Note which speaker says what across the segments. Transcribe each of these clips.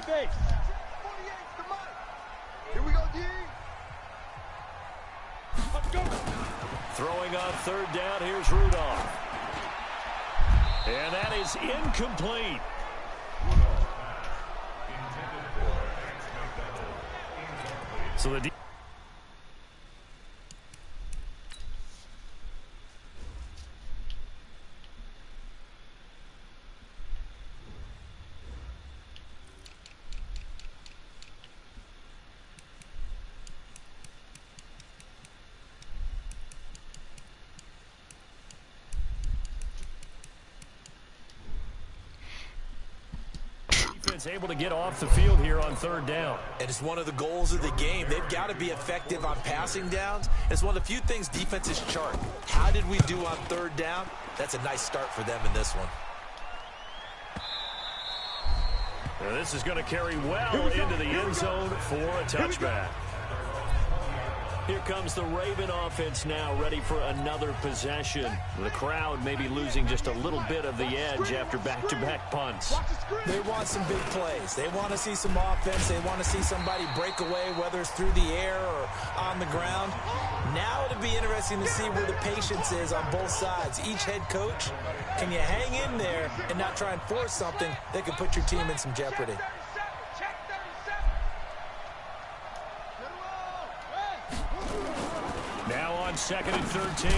Speaker 1: base.
Speaker 2: 48's the mic. Here we go, D.
Speaker 1: Let's go.
Speaker 3: Throwing on third down, here's Rudolph. And that is incomplete. So the able to get off the field here on third down.
Speaker 4: And it's one of the goals of the game. They've got to be effective on passing downs. It's one of the few things defenses chart. How did we do on third down? That's a nice start for them in this one.
Speaker 3: Now this is going to carry well into the end zone for a touchback. Here comes the Raven offense now, ready for another possession. The crowd may be losing just a little bit of the edge after back-to-back punts.
Speaker 4: They want some big plays. They want to see some offense. They want to see somebody break away, whether it's through the air or on the ground. Now it'll be interesting to see where the patience is on both sides. Each head coach, can you hang in there and not try and force something that could put your team in some jeopardy?
Speaker 3: Now on second and 13,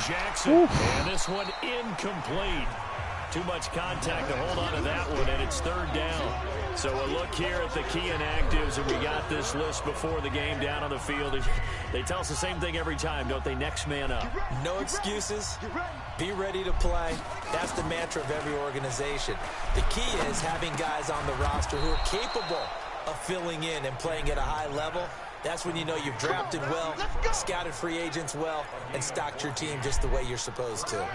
Speaker 3: Jackson, and this one incomplete. Too much contact to hold on to that one, and it's third down. So a look here at the key inactives, and we got this list before the game down on the field. They tell us the same thing every time, don't they? Next man up.
Speaker 4: No excuses. Be ready to play. That's the mantra of every organization. The key is having guys on the roster who are capable of filling in and playing at a high level. That's when you know you've drafted well, scouted free agents well, and stocked your team just the way you're supposed to.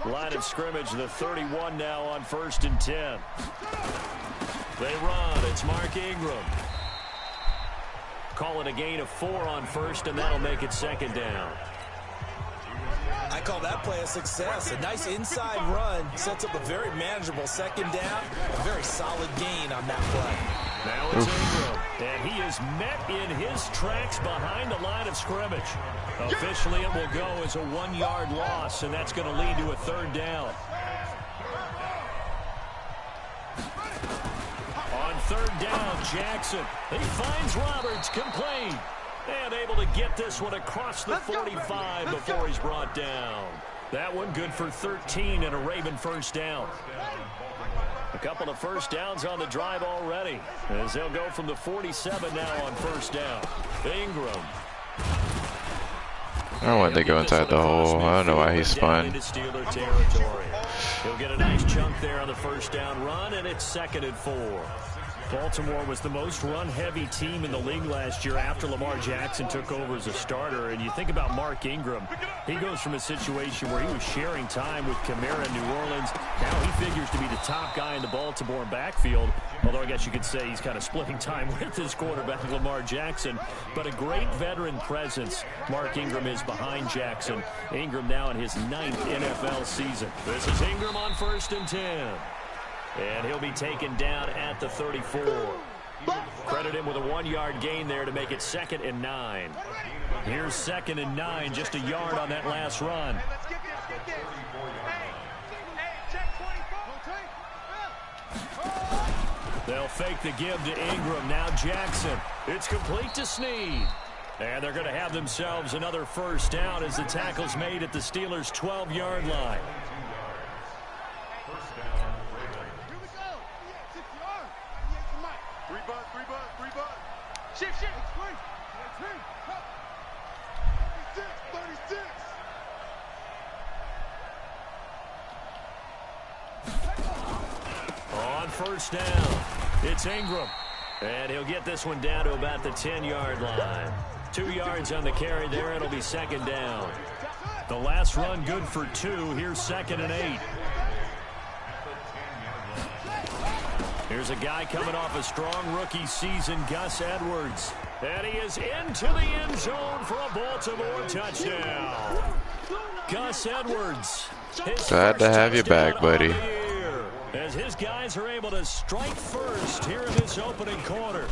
Speaker 3: Line of scrimmage, the 31 now on 1st and 10. They run. It's Mark Ingram. Call it a gain of 4 on first, and that'll make it second down.
Speaker 4: I call that play a success. A nice inside run sets up a very manageable second down. A very solid gain on that play.
Speaker 3: Now it's Ingram, and he is met in his tracks behind the line of scrimmage. Officially, it will go as a 1-yard loss, and that's going to lead to a third down. On third down, Jackson. He finds Roberts, complete. And able to get this one across the 45 before he's brought down. That one good for 13 and a Raven first down. A couple of first downs on the drive already, as they'll go from the 47 now on first down. Ingram.
Speaker 5: I don't want to go inside the hole. I don't know why he spun.
Speaker 3: Steeler territory. He'll get a nice chunk there on the first down run, and it's 2nd and 4. Baltimore was the most run-heavy team in the league last year after Lamar Jackson took over as a starter. And you think about Mark Ingram, he goes from a situation where he was sharing time with Kamara in New Orleans. Now he figures to be the top guy in the Baltimore backfield, although I guess you could say he's kind of splitting time with his quarterback, Lamar Jackson. But a great veteran presence Mark Ingram is behind Jackson. Ingram now in his 9th NFL season. This is Ingram on 1st and 10. And he'll be taken down at the 34. Credit him with a 1-yard gain there to make it 2nd and 9. Here's 2nd and 9, just a yard on that last run. They'll fake the give to Ingram. Now Jackson. It's complete to Snead. And they're going to have themselves another first down as the tackle's made at the Steelers' 12-yard line. On first down, it's Ingram. And he'll get this one down to about the 10-yard line. 2 yards on the carry there. It'll be 2nd down. The last run good for 2. Here's 2nd and 8. Here's a guy coming off a strong rookie season, Gus Edwards. And he is into the end zone for a Baltimore touchdown. Gus Edwards.
Speaker 5: Glad to have you back, buddy.
Speaker 3: as his guys are able to strike first here in this opening quarter.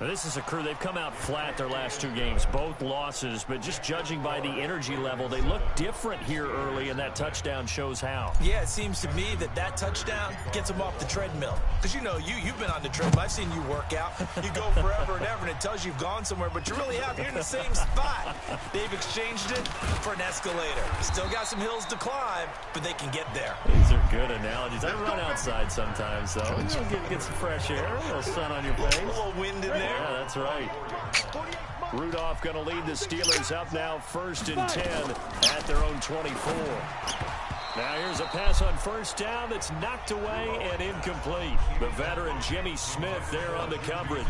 Speaker 3: Now, this is a crew, they've come out flat their last 2 games, both losses, but just judging by the energy level, they look different here early, and that touchdown shows how.
Speaker 4: Yeah, it seems to me that touchdown gets them off the treadmill. Because, you know, you've been on the treadmill. I've seen you work out. You go forever and ever, and it tells you you've gone somewhere, but you really haven't. You're in the same spot. They've exchanged it for an escalator. Still got some hills to climb, but they can get there.
Speaker 3: These are good analogies. I run outside sometimes, though. Get some fresh air, a little sun on your face.
Speaker 4: A little wind in there.
Speaker 3: Yeah, that's right. Rudolph going to lead the Steelers up now 1st and 10 at their own 24. Now here's a pass on 1st down that's knocked away and incomplete. The veteran Jimmy Smith there on the coverage.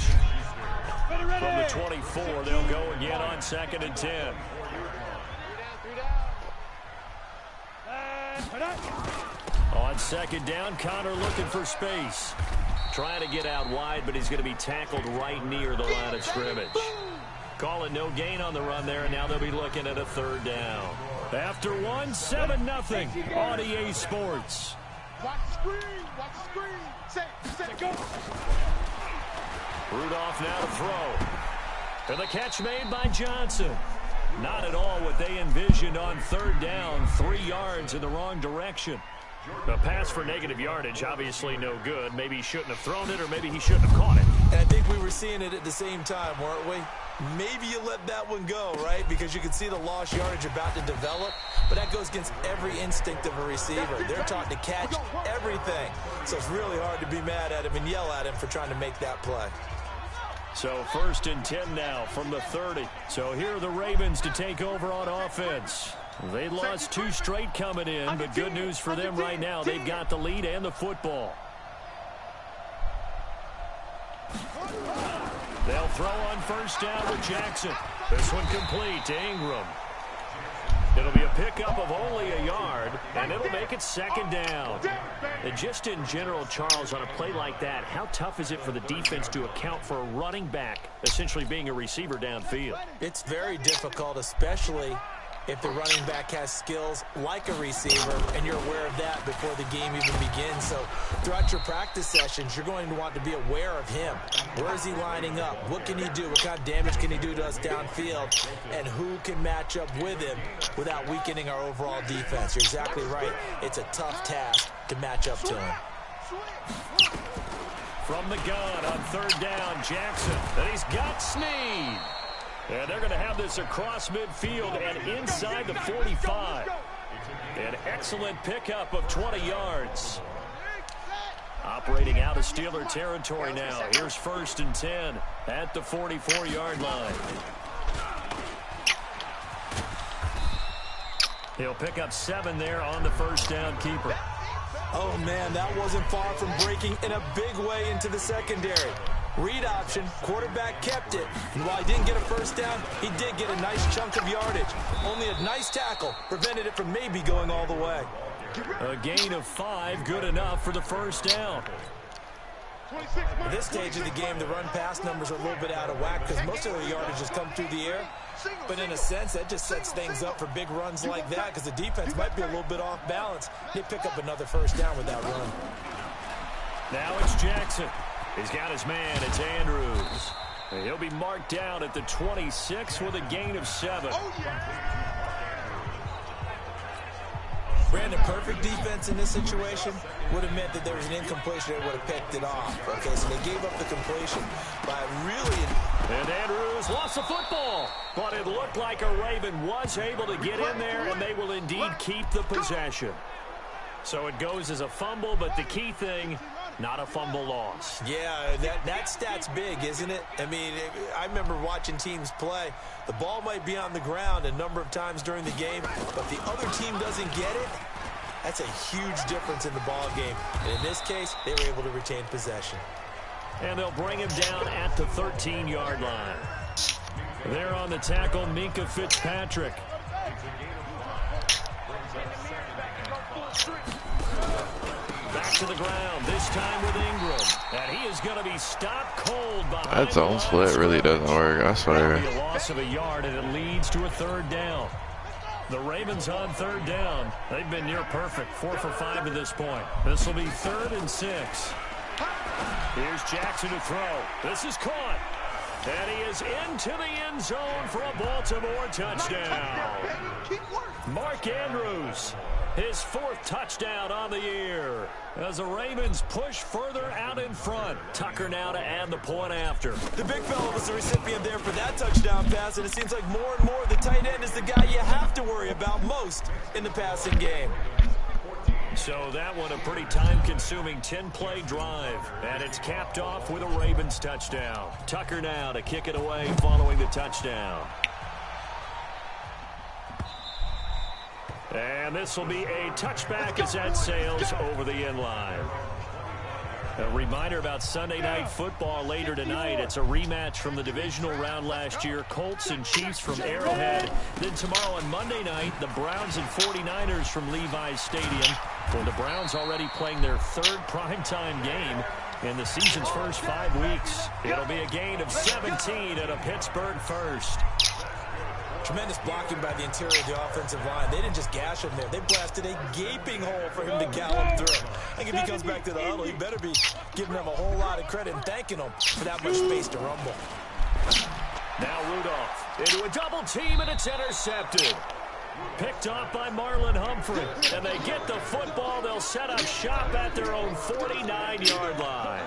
Speaker 3: From the 24, they'll go again on 2nd and 10. On 2nd down, Connor looking for space. Trying to get out wide, but he's going to be tackled right near the line of scrimmage. Calling no gain on the run there, and now they'll be looking at a 3rd down. After 1, 7-0 on EA Sports.
Speaker 2: Watch the screen. Watch the screen. Set, go.
Speaker 3: Rudolph now to throw. And the catch made by Johnson. Not at all what they envisioned on 3rd down. 3 yards in the wrong direction. A pass for negative yardage, obviously no good. Maybe he shouldn't have thrown it, or maybe he shouldn't have caught it.
Speaker 4: And I think we were seeing it at the same time, weren't we? Maybe you let that one go, right? Because you can see the lost yardage about to develop, but that goes against every instinct of a receiver. They're taught to catch everything. So it's really hard to be mad at him and yell at him for trying to make that play.
Speaker 3: So 1st and 10 now from the 30. So here are the Ravens to take over on offense. They lost 2 straight coming in, but good news for them right now. They've got the lead and the football. They'll throw on 1st down with Jackson. This one complete to Ingram. It'll be a pickup of only a yard, and it'll make it 2nd down. And just in general, Charles, on a play like that, how tough is it for the defense to account for a running back essentially being a receiver downfield?
Speaker 4: It's very difficult, especially if the running back has skills like a receiver, and you're aware of that before the game even begins. So throughout your practice sessions, you're going to want to be aware of him. Where is he lining up? What can he do? What kind of damage can he do to us downfield? And who can match up with him without weakening our overall defense? You're exactly right. It's a tough task to match up to him.
Speaker 3: From the gun on 3rd down, Jackson. And he's got Snead. And they're going to have this across midfield and inside the 45. An excellent pickup of 20 yards. Operating out of Steeler territory now. Here's 1st and 10 at the 44-yard line. He'll pick up 7 there on the 1st down keeper.
Speaker 4: Oh, man, that wasn't far from breaking in a big way into the secondary. Read option, quarterback kept it, and while he didn't get a 1st down, he did get a nice chunk of yardage. Only a nice tackle prevented it from maybe going all the way.
Speaker 3: A gain of 5, good enough for the 1st down.
Speaker 4: At this stage of the game, the run-pass numbers are a little bit out of whack because most of the yardage has come through the air. But in a sense, that just sets things up for big runs like that because the defense might be a little bit off balance. They pick up another 1st down with that run.
Speaker 3: Now it's Jackson. He's got his man. It's Andrews. And he'll be marked down at the 26 with a gain of 7.
Speaker 4: Brandon, perfect defense in this situation would have meant that there was an incompletion. They would have picked it off. Okay, so they gave up the completion by really...
Speaker 3: And Andrews lost the football. But it looked like a Raven was able to get in there, and they will indeed keep the possession. So it goes as a fumble, but the key thing... not a fumble loss.
Speaker 4: Yeah, that stat's big, isn't it? I mean, I remember watching teams play. The ball might be on the ground a number of times during the game, but the other team doesn't get it. That's a huge difference in the ball game. And in this case, they were able to retain possession.
Speaker 3: And they'll bring him down at the 13-yard line. There on the tackle, Minka Fitzpatrick. Back to the ground, this time with Ingram. And he is going to be stopped cold behind.
Speaker 5: That zone split really doesn't work, I swear.
Speaker 3: That'll be a loss of a yard, and it leads to a 3rd down. The Ravens on third down. They've been near perfect, 4 for 5 at this point. This will be 3rd and 6. Here's Jackson to throw. This is caught. And he is into the end zone for a Baltimore touchdown. Mark Andrews, his 4th touchdown on the year. As the Ravens push further out in front. Tucker now to add the point after.
Speaker 4: The big fella was the recipient there for that touchdown pass, and it seems like more and more the tight end is the guy you have to worry about most in the passing game.
Speaker 3: So that one a pretty time-consuming 10-play drive. And it's capped off with a Ravens touchdown. Tucker now to kick it away following the touchdown. And this will be a touchback as that sails over the end line. A reminder about Sunday Night Football later tonight. It's a rematch from the divisional round last year. Colts and Chiefs from Arrowhead. Then tomorrow on Monday night, the Browns and 49ers from Levi's Stadium. Well, the Browns already playing their 3rd primetime game in the season's first 5 weeks. It'll be a gain of 17 at a Pittsburgh first.
Speaker 4: Tremendous blocking by the interior of the offensive line. They didn't just gash him there. They blasted a gaping hole for him to gallop through. I think if he comes back to the huddle, he better be giving them a whole lot of credit and thanking them for that much space to rumble.
Speaker 3: Now Rudolph into a double team, and it's intercepted. Picked off by Marlon Humphrey. And they get the football. They'll set up shop at their own 49-yard line.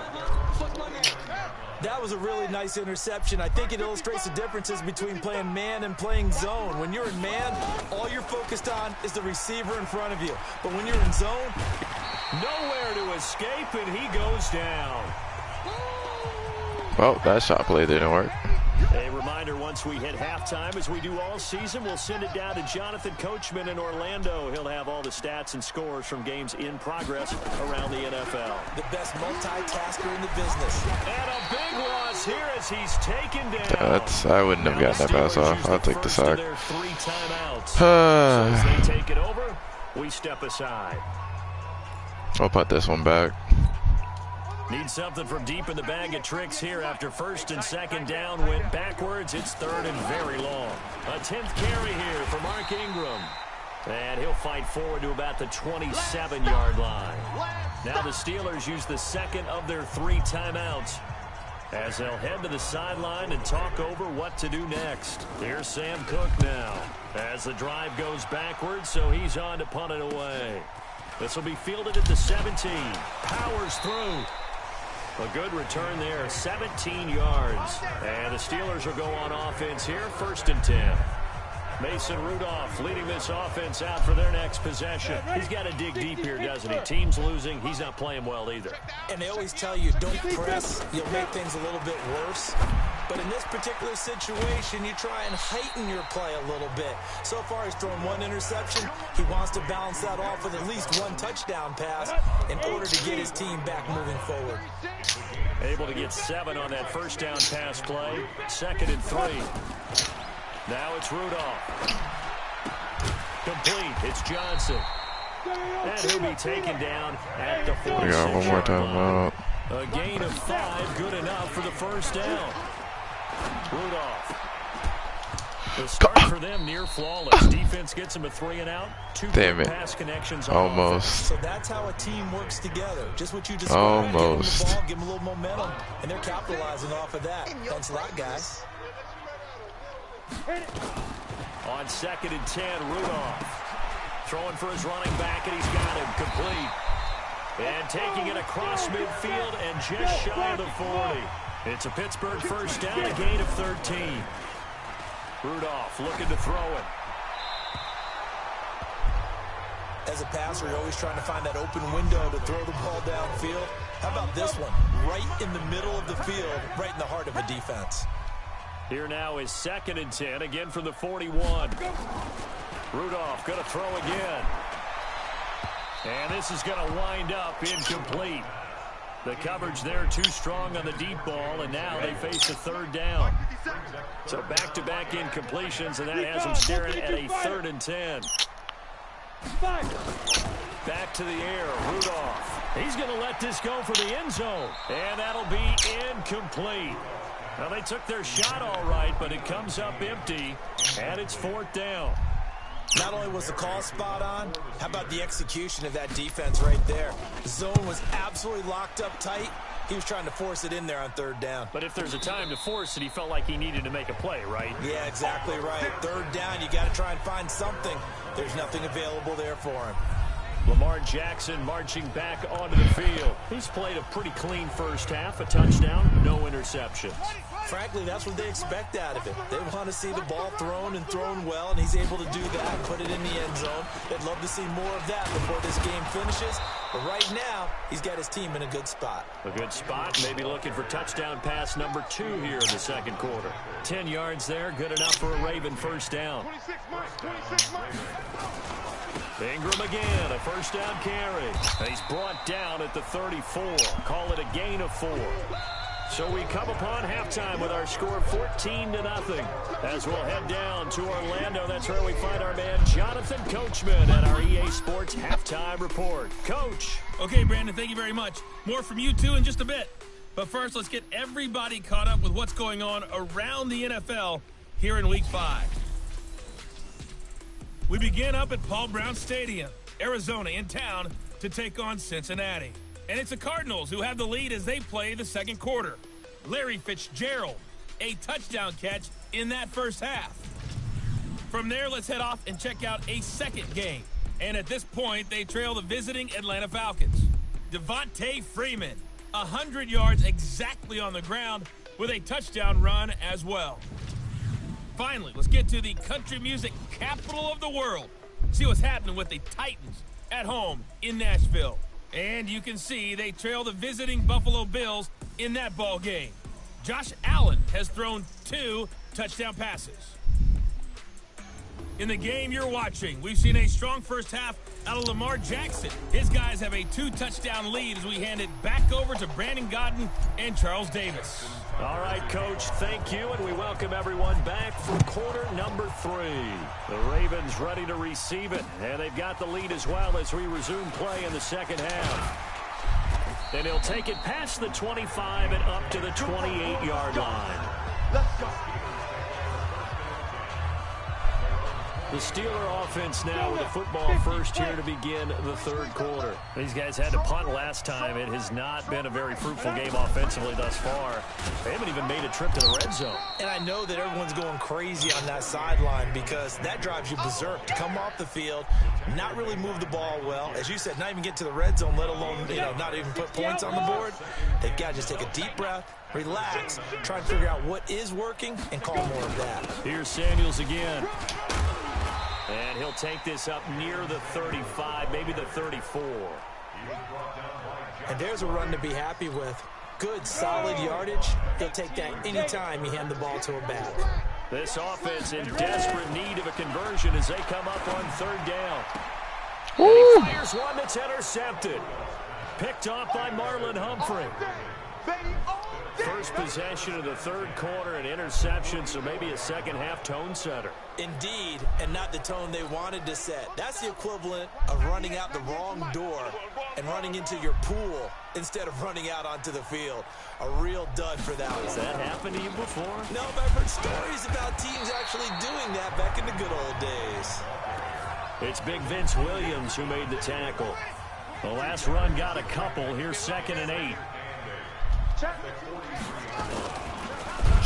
Speaker 4: That was a really nice interception. I think it illustrates the differences between playing man and playing zone. When you're in man, all you're focused on is the receiver in front of you. But when you're in zone,
Speaker 3: nowhere to escape, and he goes down.
Speaker 5: Well, that shot play didn't work.
Speaker 3: A reminder, once we hit halftime, as we do all season, we'll send it down to Jonathan Coachman in Orlando. He'll have all the stats and scores from games in progress around the NFL.
Speaker 4: The best multitasker in the business.
Speaker 3: And a big loss here as he's taken down.
Speaker 5: I wouldn't have gotten that pass off. I'll take the sack.
Speaker 3: Their 3 timeouts. So as they take it over, we step aside.
Speaker 5: I'll put this one back.
Speaker 3: Need something from deep in the bag of tricks here after 1st and 2nd down went backwards. It's 3rd and very long. A 10th carry here for Mark Ingram. And he'll fight forward to about the 27-yard line. Now the Steelers use the 2nd of their 3 timeouts as they'll head to the sideline and talk over what to do next. Here's Sam Cook now as the drive goes backwards, so he's on to punt it away. This will be fielded at the 17. Powers through. A good return there, 17 yards. And the Steelers will go on offense here, 1st and 10. Mason Rudolph leading this offense out for their next possession. He's got to dig deep here, doesn't he? Team's losing. He's not playing well either.
Speaker 4: And they always tell you, don't press. You'll make things a little bit worse. But in this particular situation, you try and heighten your play a little bit. So far, he's thrown 1 interception. He wants to balance that off with at least 1 touchdown pass in order to get his team back moving forward.
Speaker 3: Able to get 7 on that 1st down pass play. 2nd and 3. Now it's Rudolph. Complete. It's Johnson. And he'll be taken down at the 46-yard line.
Speaker 5: We got one more time out.
Speaker 3: A gain of 5, good enough for the 1st down. Rudolph. The start for them near flawless. Defense gets him a 3 and out. 2 pass connections.
Speaker 5: Almost.
Speaker 4: So that's how a team works together. Just what you described.
Speaker 5: Almost.
Speaker 4: Give them the ball, give them a little momentum, and they're capitalizing off of that. Thanks a lot, guys.
Speaker 3: On 2nd and 10, Rudolph throwing for his running back, and he's got him complete. And taking it across midfield and just shy of the 40. It's a Pittsburgh 1st down, a gain of 13. Rudolph looking to throw it.
Speaker 4: As a passer, you're always trying to find that open window to throw the ball downfield. How about this one? Right in the middle of the field, right in the heart of a defense.
Speaker 3: Here now is 2nd and 10, again from the 41. Rudolph going to throw again. And this is going to wind up incomplete. The coverage there too strong on the deep ball, and now they face a 3rd down. So back-to-back incompletions, and that has them staring at a 3rd and 10. Back to the air, Rudolph. He's going to let this go for the end zone, and that'll be incomplete. Well, they took their shot all right, but it comes up empty, and it's 4th down.
Speaker 4: Not only was the call spot on, how about the execution of that defense right there? The zone was absolutely locked up tight. He was trying to force it in there on third down.
Speaker 3: But if there's a time to force it, he felt like he needed to make a play, right?
Speaker 4: Yeah, exactly right. Third down, you got to try and find something. There's nothing available there for him.
Speaker 3: Lamar Jackson marching back onto the field. He's played a pretty clean first half, a touchdown, no interceptions.
Speaker 4: Frankly, that's what they expect out of it. They want to see the ball thrown and thrown well, and he's able to do that and put it in the end zone. They'd love to see more of that before this game finishes. But right now, he's got his team in a good spot.
Speaker 3: A good spot, maybe looking for touchdown pass number 2 here in the second quarter. 10 yards there, good enough for a Raven first down.
Speaker 2: 26 months.
Speaker 3: Ingram again, a first down carry. And he's brought down at the 34. Call it a gain of 4. So we come upon halftime with our score 14-0. As we'll head down to Orlando, that's where we find our man Jonathan Coachman at our EA Sports Halftime Report. Coach.
Speaker 1: Okay, Brandon, thank you very much. More from you two in just a bit. But first, let's get everybody caught up with what's going on around the NFL here in Week 5. We begin up at Paul Brown Stadium, Arizona, in town to take on Cincinnati. And it's the Cardinals who have the lead as they play the second quarter. Larry Fitzgerald, a touchdown catch in that first half. From there, let's head off and check out a second game. And at this point, they trail the visiting Atlanta Falcons. Devontae Freeman, 100 yards exactly on the ground with a touchdown run as well. Finally, let's get to the country music capital of the world. See what's happening with the Titans at home in Nashville. And you can see they trail the visiting Buffalo Bills in that ball game. Josh Allen has thrown 2 touchdown passes. In the game you're watching, we've seen a strong first half out of Lamar Jackson. His guys have a 2-touchdown lead as we hand it back over to Brandon Godden and Charles Davis.
Speaker 3: All right, Coach, thank you, and we welcome everyone back for quarter number 3. The Ravens ready to receive it, and they've got the lead as well as we resume play in the second half. And he'll take it past the 25 and up to the 28-yard line.
Speaker 2: Let's go.
Speaker 3: The Steeler offense now with the football first here to begin the third quarter. These guys had to punt last time. It has not been a very fruitful game offensively thus far. They haven't even made a trip to the red zone.
Speaker 4: And I know that everyone's going crazy on that sideline because that drives you berserk to come off the field, not really move the ball well. As you said, not even get to the red zone, let alone, not even put points on the board. They've got to just take a deep breath, relax, try and figure out what is working, and call more of that.
Speaker 3: Here's Samuels again. And he'll take this up near the 35, maybe the 34.
Speaker 4: And there's a run to be happy with. Good, solid yardage. He'll take that anytime you hand the ball to him back.
Speaker 3: This offense in desperate need of a conversion as they come up on third down. And he fires one that's intercepted. Picked off by Marlon Humphrey. First possession of the third quarter, an interception, so maybe a second half tone setter.
Speaker 4: Indeed, and not the tone they wanted to set. That's the equivalent of running out the wrong door and running into your pool instead of running out onto the field. A real dud for that one.
Speaker 3: Has that happened to you before?
Speaker 4: No, but I've heard stories about teams actually doing that back in the good old days.
Speaker 3: It's Big Vince Williams who made the tackle. The last run got a couple. Here's 2nd and 8.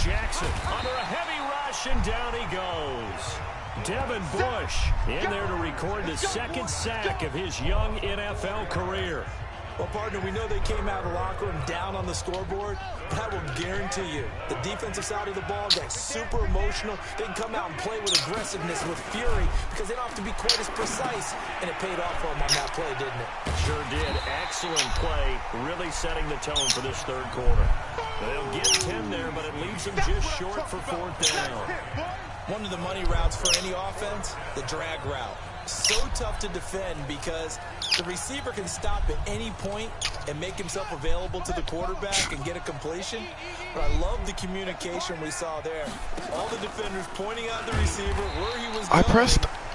Speaker 3: Jackson under a heavy rush, and down he goes. Devin Bush in there to record the second sack of his young NFL career.
Speaker 4: Well, partner, we know they came out of the locker room down on the scoreboard, but I will guarantee you the defensive side of the ball got super emotional. They can come out and play with aggressiveness, with fury, because they don't have to be quite as precise, and it paid off for them on that play, didn't it?
Speaker 3: Sure did. Excellent play, really setting the tone for this third quarter. They'll get 10 there, but it leaves them just short for 4th down.
Speaker 4: One of the money routes for any offense, the drag route. So tough to defend because the receiver can stop at any point and make himself available to the quarterback and get a completion. But I love the communication we saw there. All the defenders pointing out the receiver, where he was going.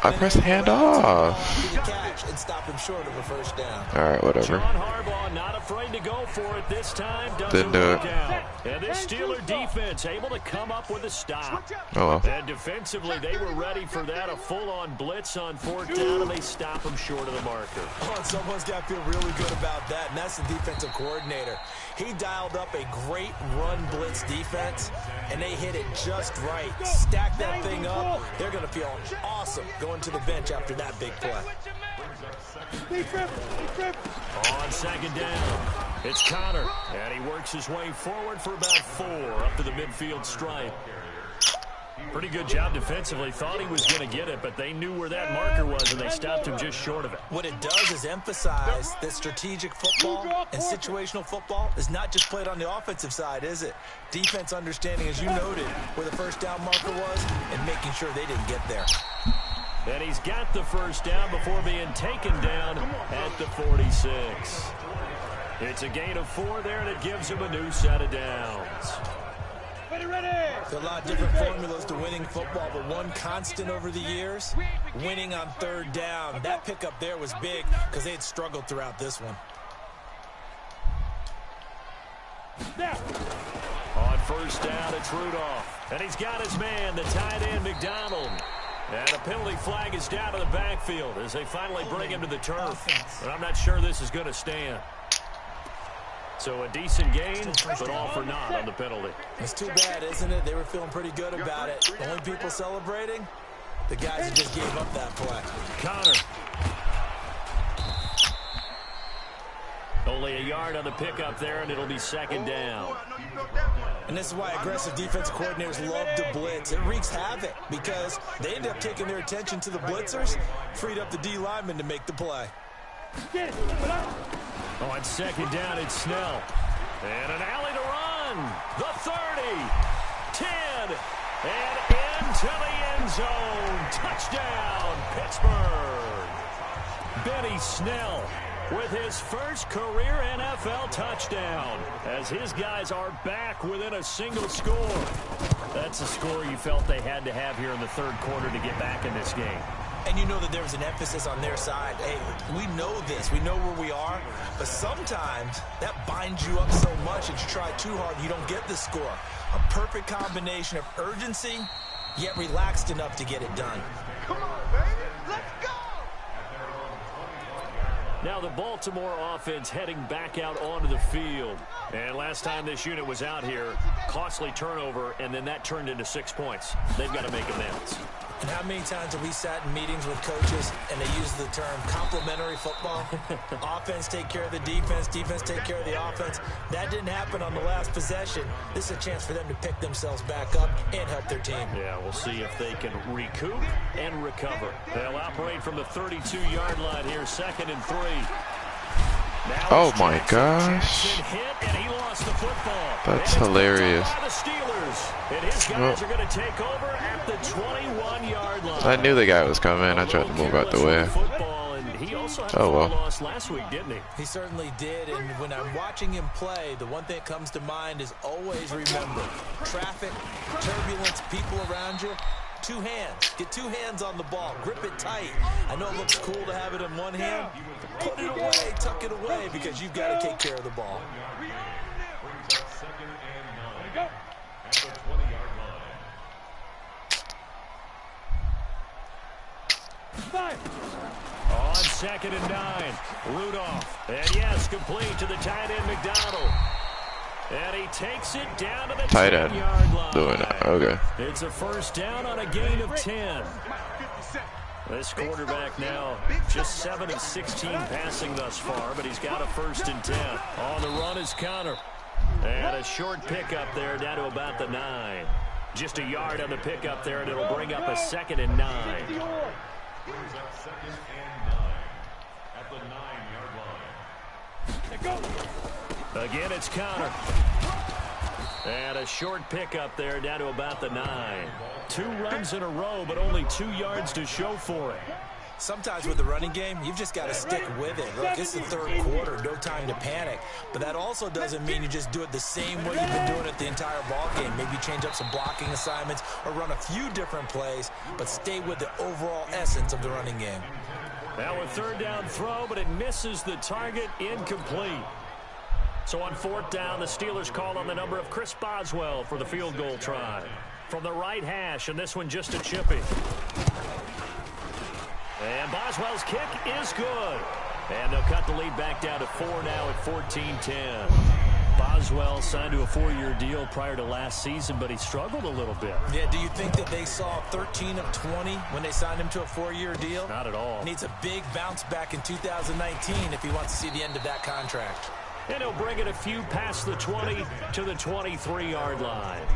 Speaker 5: I pressed hand off.
Speaker 4: Catch and stop him short of a first down.
Speaker 5: All right, whatever.
Speaker 3: John Harbaugh not afraid to go for it this time.
Speaker 5: Didn't do it.
Speaker 3: And this Steeler defense able to come up with a stop.
Speaker 5: Oh well.
Speaker 3: And defensively, they were ready for that. A full-on blitz on 4th down, and they stop him short of the marker.
Speaker 4: Oh, and someone's got to feel really good about that, and that's the defensive coordinator. He dialed up a great run blitz defense, and they hit it just right. Stack that thing up. They're going to feel awesome going to the bench after that big play.
Speaker 3: On 2nd down, it's Connor, and he works his way forward for about 4 up to the midfield stripe. Pretty good job defensively. Thought he was going to get it, but they knew where that marker was, and they stopped him just short of it.
Speaker 4: What it does is emphasize that strategic football and situational football is not just played on the offensive side, is it? Defense understanding, as you noted, where the first down marker was and making sure they didn't get there.
Speaker 3: And he's got the first down before being taken down at the 46. It's a gain of 4 there, and it gives him a new set of downs.
Speaker 4: There's a lot of different formulas to winning football, but one constant over the years, winning on 3rd down. That pickup there was big because they had struggled throughout this one.
Speaker 3: On 1st down, it's Rudolph. And he's got his man, the tight end, McDonald. And a penalty flag is down to the backfield as they finally bring him to the turf. But I'm not sure this is going to stand. So a decent gain, but all for naught on the penalty.
Speaker 4: It's too bad, isn't it? They were feeling pretty good about it. The only people celebrating, the guys who just gave up that play.
Speaker 3: Connor. Only a yard on the pickup there, and it'll be 2nd down.
Speaker 4: And this is why aggressive defensive coordinators love to blitz. It wreaks havoc because they end up taking their attention to the blitzers, freed up the D lineman to make the play.
Speaker 3: On 2nd down, it's Snell. And an alley to run. The 30, 10, and into the end zone. Touchdown, Pittsburgh. Benny Snell with his first career NFL touchdown as his guys are back within a single score. That's a score you felt they had to have here in the 3rd quarter to get back in this game.
Speaker 4: And you know that there was an emphasis on their side. Hey, we know this. We know where we are. But sometimes that binds you up so much that you try too hard and you don't get the score. A perfect combination of urgency, yet relaxed enough to get it done.
Speaker 2: Come on, baby. Let's go.
Speaker 3: Now the Baltimore offense heading back out onto the field. And last time this unit was out here, costly turnover, and then that turned into 6 points. They've got to make amends.
Speaker 4: And how many times have we sat in meetings with coaches and they use the term complementary football? Offense take care of the defense, defense take care of the offense. That didn't happen on the last possession. This is a chance for them to pick themselves back up and help their team.
Speaker 3: Yeah, we'll see if they can recoup and recover. They'll operate from the 32-yard line here, 2nd and 3. Now
Speaker 5: oh my gosh.
Speaker 3: Hit, and he lost the football.
Speaker 5: That's hilarious.
Speaker 3: The Steelers. And his guys are going to take over at the 21-yard line.
Speaker 5: I knew the guy was coming. I tried to move out the way.
Speaker 3: He also had a loss last week, didn't he?
Speaker 4: He certainly did, and when I'm watching him play, the one thing that comes to mind is always remember, traffic, turbulence, people around you, 2 hands. Get 2 hands on the ball. Grip it tight. I know it looks cool to have it in one hand. Put it away, tuck it away, because you've got to take care of the ball.
Speaker 3: On 2nd and 9, Rudolph. And yes, complete to the tight end, McDonald. And he takes it down to the
Speaker 5: tight end.
Speaker 3: 10-yard line.
Speaker 5: Doing it. Okay.
Speaker 3: It's a first down on a gain of 10. This quarterback now just 7 of 16 passing thus far, but he's got a 1st and 10. On the run is Connor. And a short pickup there down to about the 9. Just a yard on the pickup there, and it'll bring up a 2nd and 9. Again, it's Connor. And a short pickup there down to about the 9. 2 runs in a row, but only 2 yards to show for it.
Speaker 4: Sometimes with the running game, you've just got to stick with it. Look, it's the third quarter, no time to panic. But that also doesn't mean you just do it the same way you've been doing it the entire ball game. Maybe change up some blocking assignments or run a few different plays, but stay with the overall essence of the running game.
Speaker 3: Now a third down throw, but it misses the target, incomplete. So on fourth down, the Steelers call on the number of Chris Boswell for the field goal try. From the right hash, and this one just a chippy. And Boswell's kick is good. And they'll cut the lead back down to 4 now at 14-10. Boswell signed to a 4-year deal prior to last season, but he struggled a little bit.
Speaker 4: Yeah, do you think that they saw 13 of 20 when they signed him to a 4-year deal?
Speaker 3: Not at all.
Speaker 4: Needs a big bounce back in 2019 if he wants to see the end of that contract.
Speaker 3: And he'll bring it a few past the 20 to the 23-yard line.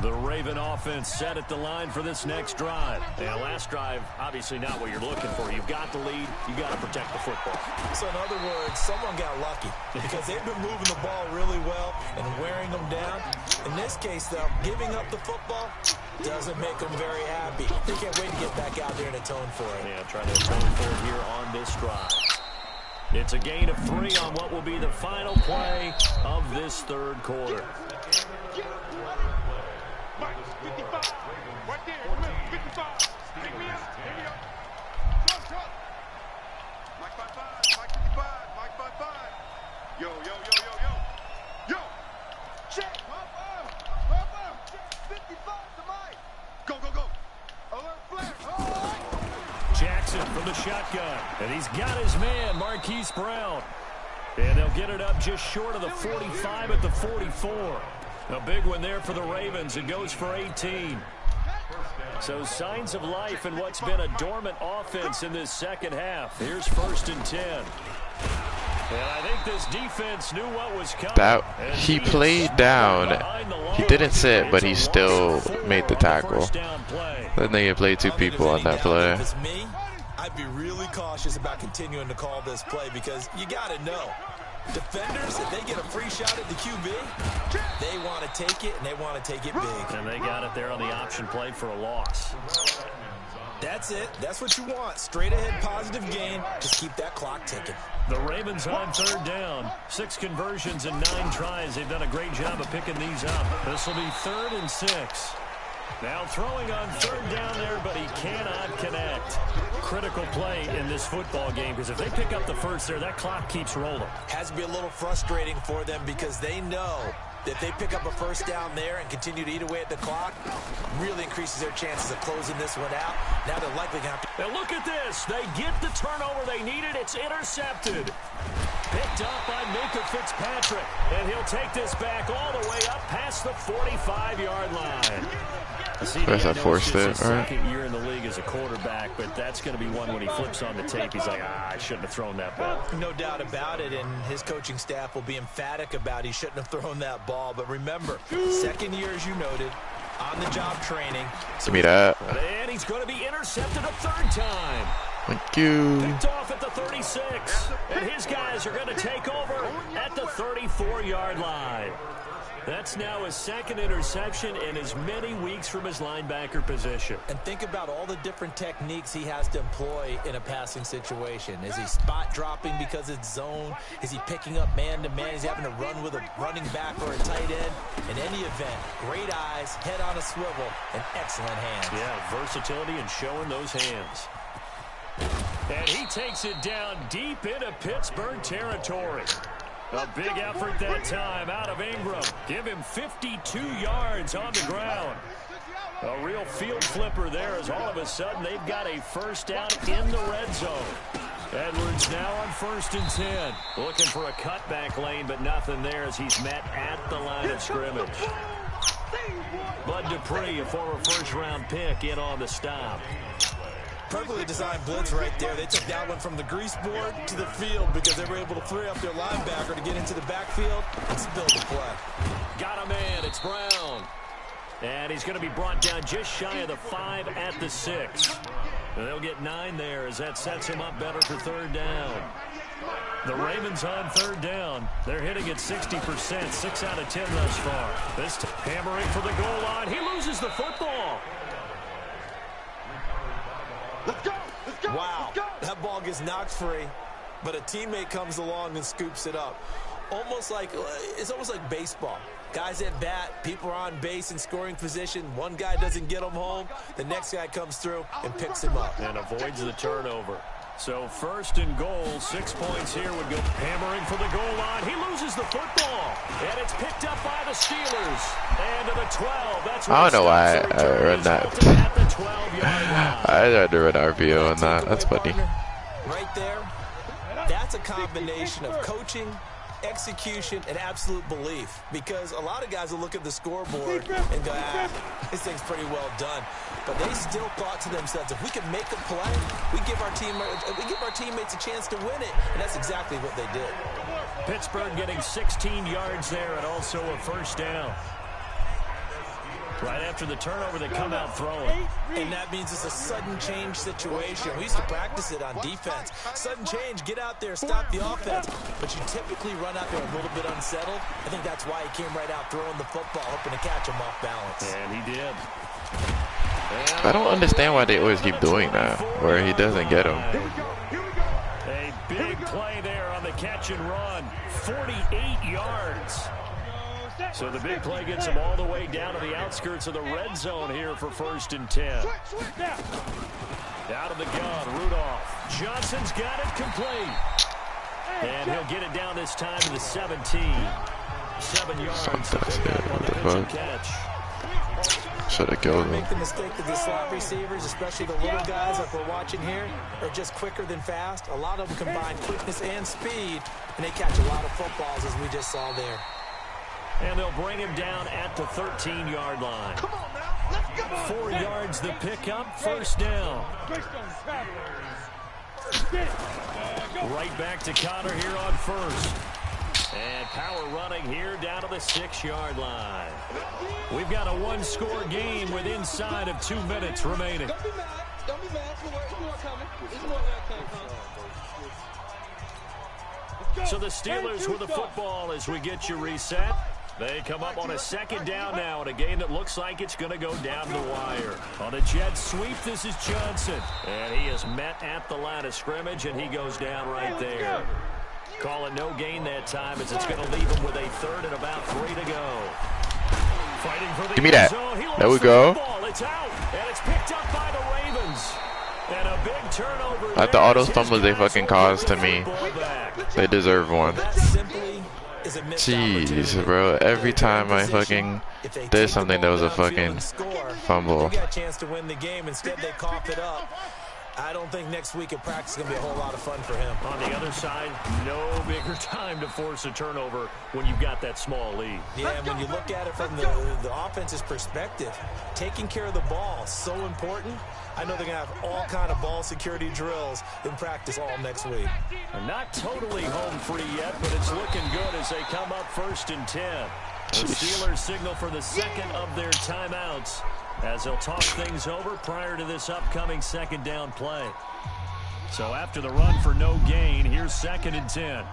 Speaker 3: The Raven offense set at the line for this next drive. Yeah, last drive, obviously not what you're looking for. You've got the lead. You've got to protect the football.
Speaker 4: So in other words, someone got lucky because they've been moving the ball really well and wearing them down. In this case, though, giving up the football doesn't make them very happy. They can't wait to get back out there and atone for it.
Speaker 3: Yeah, trying to atone for it here on this drive. It's a gain of 3 on what will be the final play of this third quarter.
Speaker 2: Mike, 55. Right there. 55. Pick me up. Here we go. Go. Mike 55. Mike 55. Mike 55. Yo. Yo. Check. Hopper. 55 to Mike. Go. Alert flag. All right.
Speaker 3: Jackson from the shotgun. And he's got his man, Marquise Brown. And they'll get it up just short of the 45 at the 44. A big one there for the Ravens. It goes for 18. So signs of life in what's been a dormant offense in this second half. Here's 1st and 10. And I think this defense knew what was coming.
Speaker 5: He played down. He didn't sit, but he still made the tackle. Then they played 2 people on that play.
Speaker 4: If it's me, I'd be really cautious about continuing to call this play because you got to know. Defenders, if they get a free shot at the QB, they want to take it, and they want to take it big.
Speaker 3: And they got it there on the option play for a loss.
Speaker 4: That's it. That's what you want. Straight ahead positive gain. Just keep that clock ticking.
Speaker 3: The Ravens on third down. 6 conversions and 9 tries. They've done a great job of picking these up. This will be 3rd and 6. Now throwing on third down there, but he cannot connect. Critical play in this football game because if they pick up the first there, that clock keeps rolling.
Speaker 4: Has to be a little frustrating for them because they know that if they pick up a first down there and continue to eat away at the clock, really increases their chances of closing this one out. Now they're likely going to have to...
Speaker 3: Now look at this. They get the turnover they needed. It's intercepted. Picked up by Minka Fitzpatrick. And he'll take this back all the way up past the 45-yard line.
Speaker 5: I forced it, right?
Speaker 3: Second year in the league as a quarterback, but that's going to be one when he flips on the tape. He's like, I shouldn't have thrown that ball.
Speaker 4: No doubt about it, and his coaching staff will be emphatic about he shouldn't have thrown that ball. But remember, second year, as you noted, on-the-job training.
Speaker 5: Give me that.
Speaker 3: And he's going to be intercepted a 3rd time.
Speaker 5: Thank you.
Speaker 3: Picked off at the 36. And his guys are going to take over at the 34-yard line. That's now his 2nd interception in as many weeks from his linebacker position.
Speaker 4: And think about all the different techniques he has to employ in a passing situation. Is he spot dropping because it's zone? Is he picking up man-to-man? Is he having to run with a running back or a tight end? In any event, great eyes, head on a swivel, and excellent hands.
Speaker 3: Yeah, versatility and showing those hands. And he takes it down deep into Pittsburgh territory. A big effort that time out of Ingram. Give him 52 yards on the ground. A real field flipper there as all of a sudden they've got a first down in the red zone. Edwards now on 1st and 10. Looking for a cutback lane, but nothing there as he's met at the line of scrimmage. Bud Dupree, a former first-round pick, in on the stop.
Speaker 4: Perfectly designed blitz right there. They took that one from the grease board to the field because they were able to free up their linebacker to get into the backfield and spill the play.
Speaker 3: Got a man. It's Brown. And he's going to be brought down just shy of the 5 at the 6. And they'll get 9 there as that sets him up better for 3rd down. The Ravens on 3rd down. They're hitting at 60%, 6 out of 10 thus far. This hammering for the goal line. He loses the football.
Speaker 4: Wow, that ball gets knocked free, but a teammate comes along and scoops it up. It's almost like baseball. Guys at bat, people are on base in scoring position. One guy doesn't get him home. The next guy comes through and picks him up.
Speaker 3: And avoids the turnover. So 1st and goal, 6 points here would go hammering for the goal line. He loses the football, and it's picked up by the Steelers. And to the 12. That's
Speaker 5: I don't know why I run that. I tried to run RPO on that. That's funny.
Speaker 4: Right there, that's a combination of coaching, execution, and absolute belief, because a lot of guys will look at the scoreboard and go, this thing's pretty well done. But they still thought to themselves, if we can make a play, we give our teammates a chance to win it, and that's exactly what they did.
Speaker 3: Pittsburgh getting 16 yards there and also a 1st down. Right after the turnover, they come out throwing.
Speaker 4: And that means it's a sudden change situation. We used to practice it on defense. Sudden change, get out there, stop the offense. But you typically run out there a little bit unsettled. I think that's why he came right out throwing the football, hoping to catch him off balance.
Speaker 3: And he did.
Speaker 5: I don't understand why they always keep doing that, where he doesn't get him.
Speaker 3: A big play there on the catch and run. 48 yards. So the big play gets him all the way down to the outskirts of the red zone here for 1st and 10. Out of the gun, Rudolph. Johnson's got it complete. And he'll get it down this time to the 17. 7 yards to pick up on the pitch and catch.
Speaker 5: Should have killed him.
Speaker 4: Make the mistake that the slot receivers, especially the little guys like we're watching here, are just quicker than fast. A lot of them combine quickness and speed, and they catch a lot of footballs, as we just saw there.
Speaker 3: And they'll bring him down at the 13-yard line. 4 yards the pickup, 1st down. Right back to Connor here on 1st. And power running here down to the 6-yard line. We've got a 1-score game with inside of 2 minutes remaining.
Speaker 2: Don't be mad. There's more coming. There's more coming.
Speaker 3: So the Steelers with the football as we get you reset. They come up on a 2nd down now in a game that looks like it's going to go down the wire. On a jet sweep, this is Johnson. And he is met at the line of scrimmage, and he goes down right there. Call it no gain that time as it's going to leave him with a 3rd and about 3 to go. Fighting for the
Speaker 5: Give me that. There we go.
Speaker 3: It's out, and it's picked up by the Ravens. And a big turnover.
Speaker 5: Like the auto stumbles they fucking caused to me. They deserve one. Jeez, bro. Every time I fucking did something, there was a fucking fumble.
Speaker 4: They got a chance to win the game. Instead, they cough it up. I don't think next week at practice is going to be a whole lot of fun for him.
Speaker 3: On the other side, no bigger time to force a turnover when you've got that small lead.
Speaker 4: Yeah, and when you look at it from the offense's perspective, taking care of the ball is so important. I know they're going to have all kind of ball security drills in practice all next week.
Speaker 3: They're not totally home free yet, but it's looking good as they come up 1st and 10. The Steelers signal for the 2nd of their timeouts as they'll talk things over prior to this upcoming 2nd down play. So after the run for no gain, here's 2nd and 10.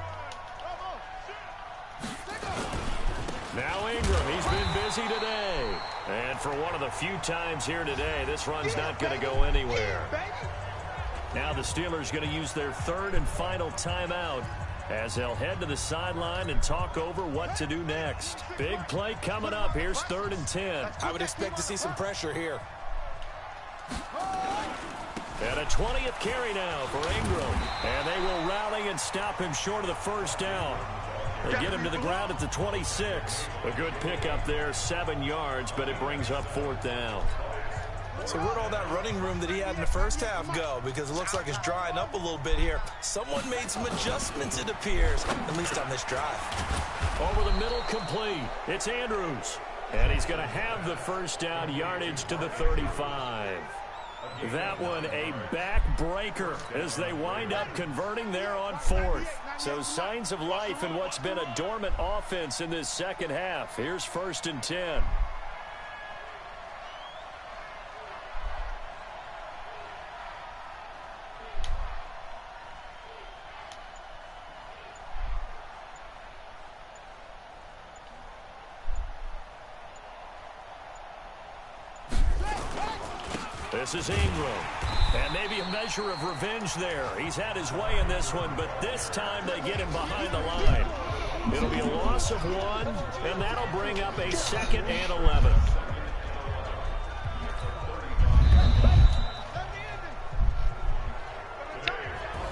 Speaker 3: Now Ingram, he's been busy today. And for one of the few times here today, this run's not going to go anywhere. Now the Steelers going to use their 3rd and final timeout as they'll head to the sideline and talk over what to do next. Big play coming up. Here's 3rd and 10.
Speaker 4: I would expect to see some pressure here.
Speaker 3: And a 20th carry now for Ingram. And they will rally and stop him short of the 1st down. They get him to the ground at the 26. A good pickup there, 7 yards, but it brings up 4th down.
Speaker 4: So where'd all that running room that he had in the first half go? Because it looks like it's drying up a little bit here. Someone made some adjustments, it appears, at least on this drive.
Speaker 3: Over the middle, complete. It's Andrews. And he's going to have the 1st down, yardage to the 35. That one a backbreaker as they wind up converting there on 4th. So signs of life in what's been a dormant offense in this 2nd half. Here's 1st and 10. This is Ingram. And maybe a measure of revenge there. He's had his way in this one, but this time they get him behind the line. It'll be a loss of 1, and that'll bring up a 2nd and 11.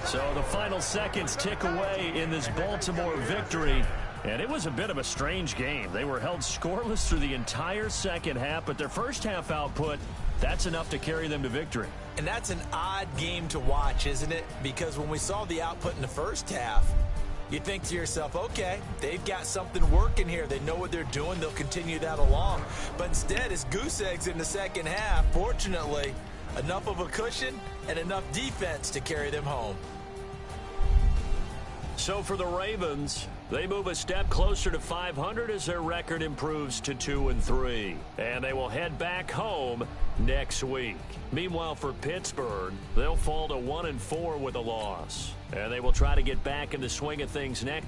Speaker 3: So the final seconds tick away in this Baltimore victory. And it was a bit of a strange game. They were held scoreless through the entire second half, but their first half output, that's enough to carry them to victory.
Speaker 4: And that's an odd game to watch, isn't it? Because when we saw the output in the first half, you think to yourself, okay, they've got something working here. They know what they're doing. They'll continue that along. But instead, it's goose eggs in the second half. Fortunately, enough of a cushion and enough defense to carry them home.
Speaker 3: So for the Ravens, they move a step closer to 500 as their record improves to 2-3. And they will head back home next week. Meanwhile, for Pittsburgh, they'll fall to 1-4 with a loss. And they will try to get back in the swing of things next.